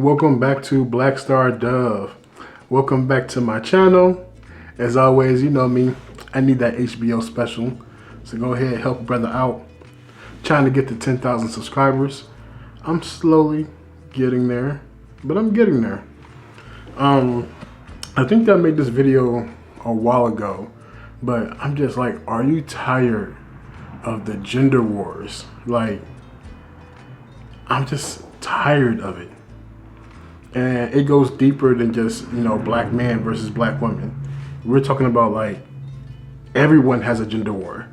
Welcome back to Blackstardove. Welcome back to my channel. As always, you know me, I need that HBO special. So go ahead, help a brother out. Trying to get to 10,000 subscribers. I'm slowly getting there, but I'm getting there. I think I made this video a while ago, but I'm just like, are you tired of the gender wars? Like, I'm just tired of it. And it goes deeper than just, black man versus black woman. We're talking about like everyone has a gender war.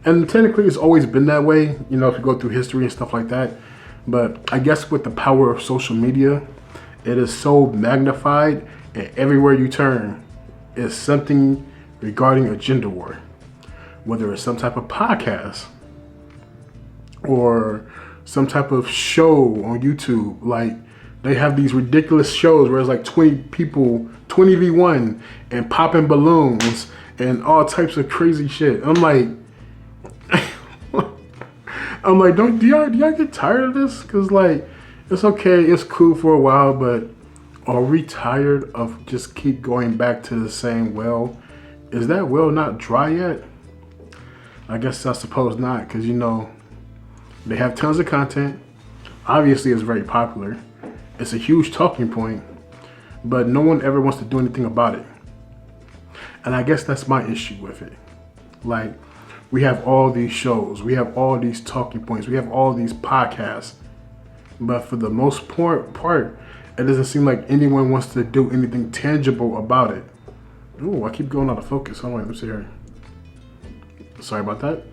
And technically it's always been that way, if you go through history and stuff like that. But I guess with the power of social media, it is so magnified, and everywhere you turn is something regarding a gender war. Whether it's some type of podcast or some type of show on YouTube, like they have these ridiculous shows where it's like 20 people, 20v1, and popping balloons and all types of crazy shit. I'm like, do y'all get tired of this? Cause like, it's okay, it's cool for a while, but are we tired of just keep going back to the same well? Is that well not dry yet? I guess I suppose not, cause they have tons of content. Obviously, it's very popular. It's a huge talking point, but no one ever wants to do anything about it. And I guess that's my issue with it. Like, we have all these shows, we have all these talking points, we have all these podcasts, but for the most part, it doesn't seem like anyone wants to do anything tangible about it. Ooh, I keep going out of focus. Hold on, let me see here. Sorry about that.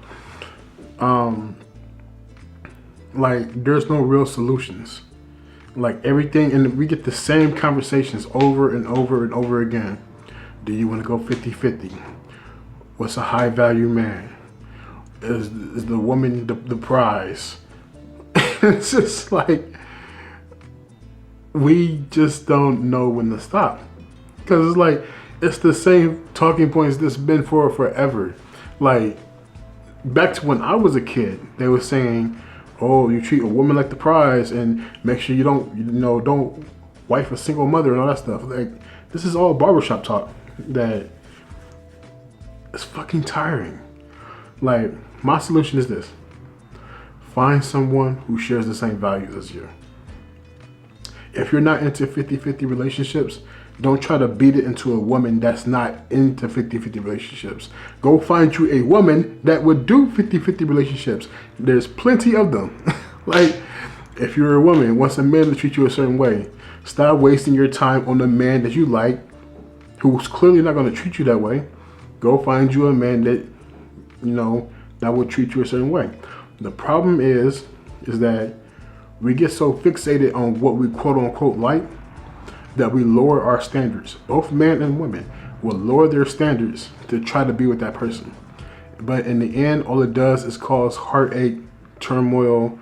Like, there's no real solutions. Like everything, and we get the same conversations over and over and over again. Do you want to go 50-50? What's a high value man? Is the woman the prize? It's just like, we just don't know when to stop. Because it's like, it's the same talking points that's been for forever. Like, back to when I was a kid, they were saying, oh, you treat a woman like the prize and make sure you don't wife a single mother and all that stuff. Like, this is all barbershop talk that is fucking tiring. Like, my solution is this. Find someone who shares the same values as you. If you're not into 50-50 relationships, don't try to beat it into a woman that's not into 50-50 relationships. Go find you a woman that would do 50-50 relationships. There's plenty of them. Like, if you're a woman, wants a man to treat you a certain way, stop wasting your time on a man that you like, who's clearly not going to treat you that way. Go find you a man that, that will treat you a certain way. The problem is that we get so fixated on what we quote unquote like, that we lower our standards. Both men and women will lower their standards to try to be with that person. But in the end, all it does is cause heartache, turmoil,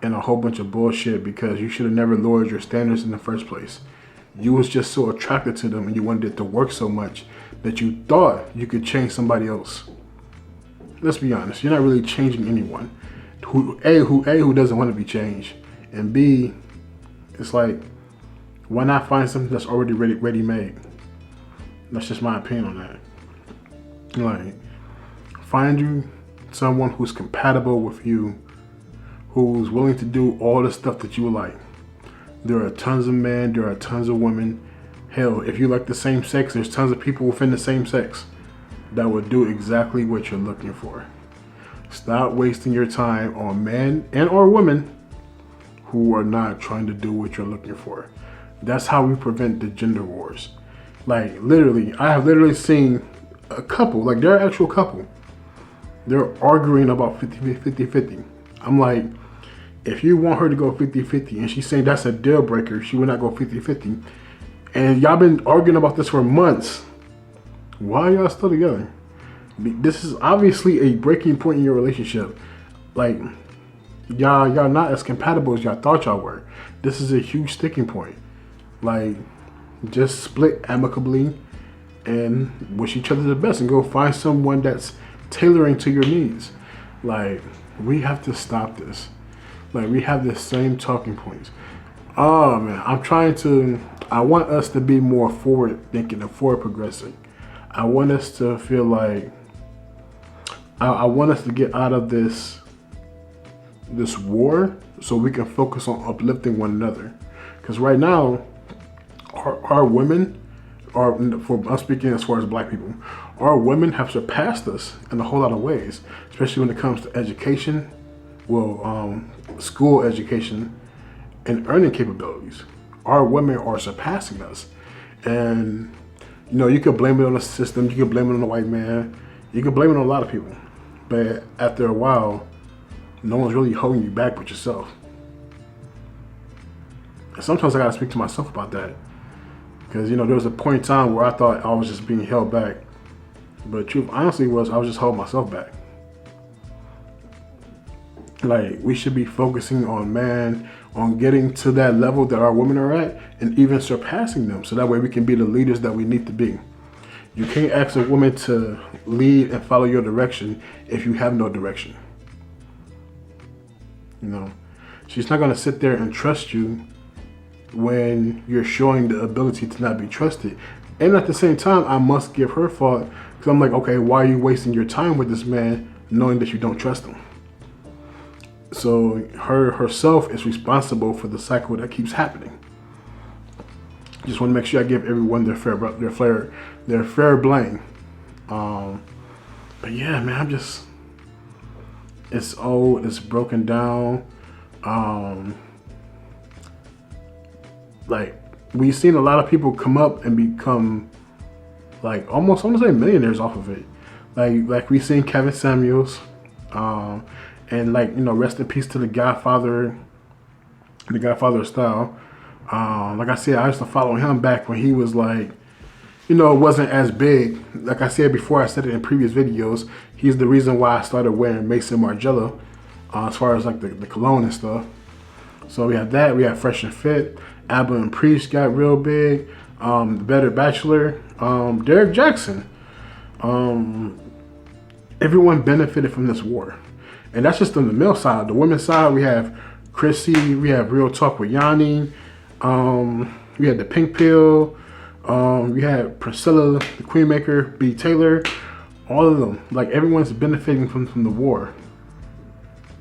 and a whole bunch of bullshit, because you should have never lowered your standards in the first place. You was just so attracted to them and you wanted it to work so much that you thought you could change somebody else. Let's be honest, you're not really changing anyone. Who doesn't want to be changed, and B, it's like, why not find something that's already ready-made? That's just my opinion on that. Like, find you someone who's compatible with you, who's willing to do all the stuff that you like. There are tons of men, there are tons of women. Hell, if you like the same sex, there's tons of people within the same sex that will do exactly what you're looking for. Stop wasting your time on men and or women who are not trying to do what you're looking for. That's how we prevent the gender wars. Like, literally, I have literally seen a couple, like they're an actual couple. They're arguing about 50-50. I'm like, if you want her to go 50-50 and she's saying that's a deal breaker, she will not go 50-50. And y'all been arguing about this for months. Why are y'all still together? This is obviously a breaking point in your relationship. Like, y'all not as compatible as y'all thought y'all were. This is a huge sticking point. Like, just split amicably and wish each other the best and go find someone that's tailoring to your needs. Like, we have to stop this. Like, we have the same talking points. Oh man, I want us to be more forward thinking and forward progressing. I want us to feel like, I want us to get out of this war so we can focus on uplifting one another. Because right now, our women, or I'm speaking as far as black people, our women have surpassed us in a whole lot of ways, especially when it comes to education, school education, and earning capabilities. Our women are surpassing us. And, you could blame it on the system, you could blame it on the white man, you could blame it on a lot of people. But after a while, no one's really holding you back but yourself. And sometimes I gotta speak to myself about that. Because, there was a point in time where I thought I was just being held back. But the truth honestly was I was just holding myself back. Like, we should be focusing on getting to that level that our women are at and even surpassing them. So that way we can be the leaders that we need to be. You can't ask a woman to lead and follow your direction if you have no direction. She's not gonna sit there and trust you when you're showing the ability to not be trusted. And at the same time, I must give her fault because I'm like, okay, why are you wasting your time with this man knowing that you don't trust him? So herself is responsible for the cycle that keeps happening. Just want to make sure I give everyone their fair blame. But yeah, man, it's old, it's broken down. Like, we've seen a lot of people come up and become like almost, I want to say, millionaires off of it. Like we've seen Kevin Samuels, and rest in peace to the Godfather style. Like I said, I used to follow him back when he was like, it wasn't as big. Like I said before, I said it in previous videos, he's the reason why I started wearing Mason Margiela, as far as like the cologne and stuff. So we have that, we have Fresh and Fit, Abba and Priest got real big, The Better Bachelor, Derek Jackson. Everyone benefited from this war. And that's just on the male side. The women's side, we have Chrissy, we have Real Talk with Yanni, we had the Pink Pill, we had Priscilla, the Queenmaker, B. Taylor, all of them. Like, everyone's benefiting from the war.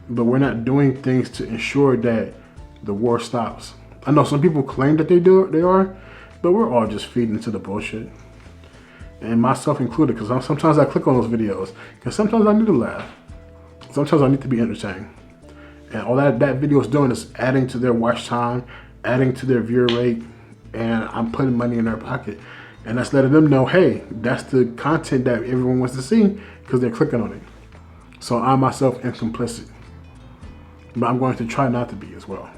But we're not doing things to ensure that the war stops. I know some people claim that they are, but we're all just feeding into the bullshit. And myself included, because sometimes I click on those videos, because sometimes I need to laugh. Sometimes I need to be entertained. And all that video is doing is adding to their watch time, adding to their viewer rate, and I'm putting money in their pocket. And that's letting them know, hey, that's the content that everyone wants to see because they're clicking on it. So I myself am complicit. But I'm going to try not to be as well.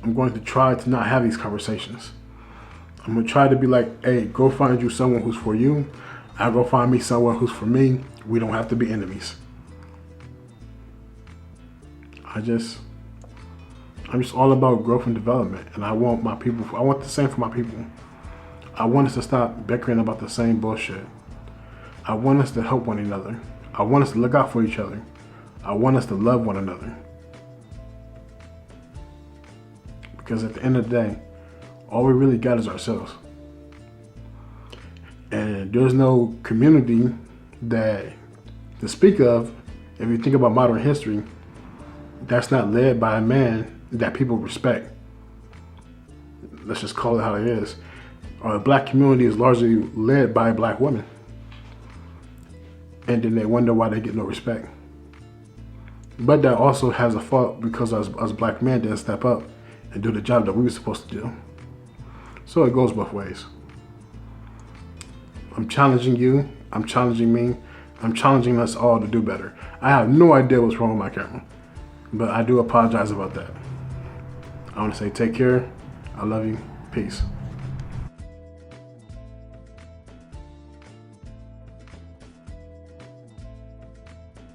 I'm going to try to not have these conversations. I'm going to try to be like, hey, go find you someone who's for you. I'll go find me someone who's for me. We don't have to be enemies. I'm just all about growth and development. And I want the same for my people. I want us to stop bickering about the same bullshit. I want us to help one another. I want us to look out for each other. I want us to love one another. Because at the end of the day, all we really got is ourselves. And there's no community that, to speak of, if you think about modern history, that's not led by a man that people respect. Let's just call it how it is. The black community is largely led by black women. And then they wonder why they get no respect. But that also has a fault because us black men didn't step up and do the job that we were supposed to do. So it goes both ways. I'm challenging you, I'm challenging me, I'm challenging us all to do better. I have no idea what's wrong with my camera, but I do apologize about that. I want to say take care, I love you, peace.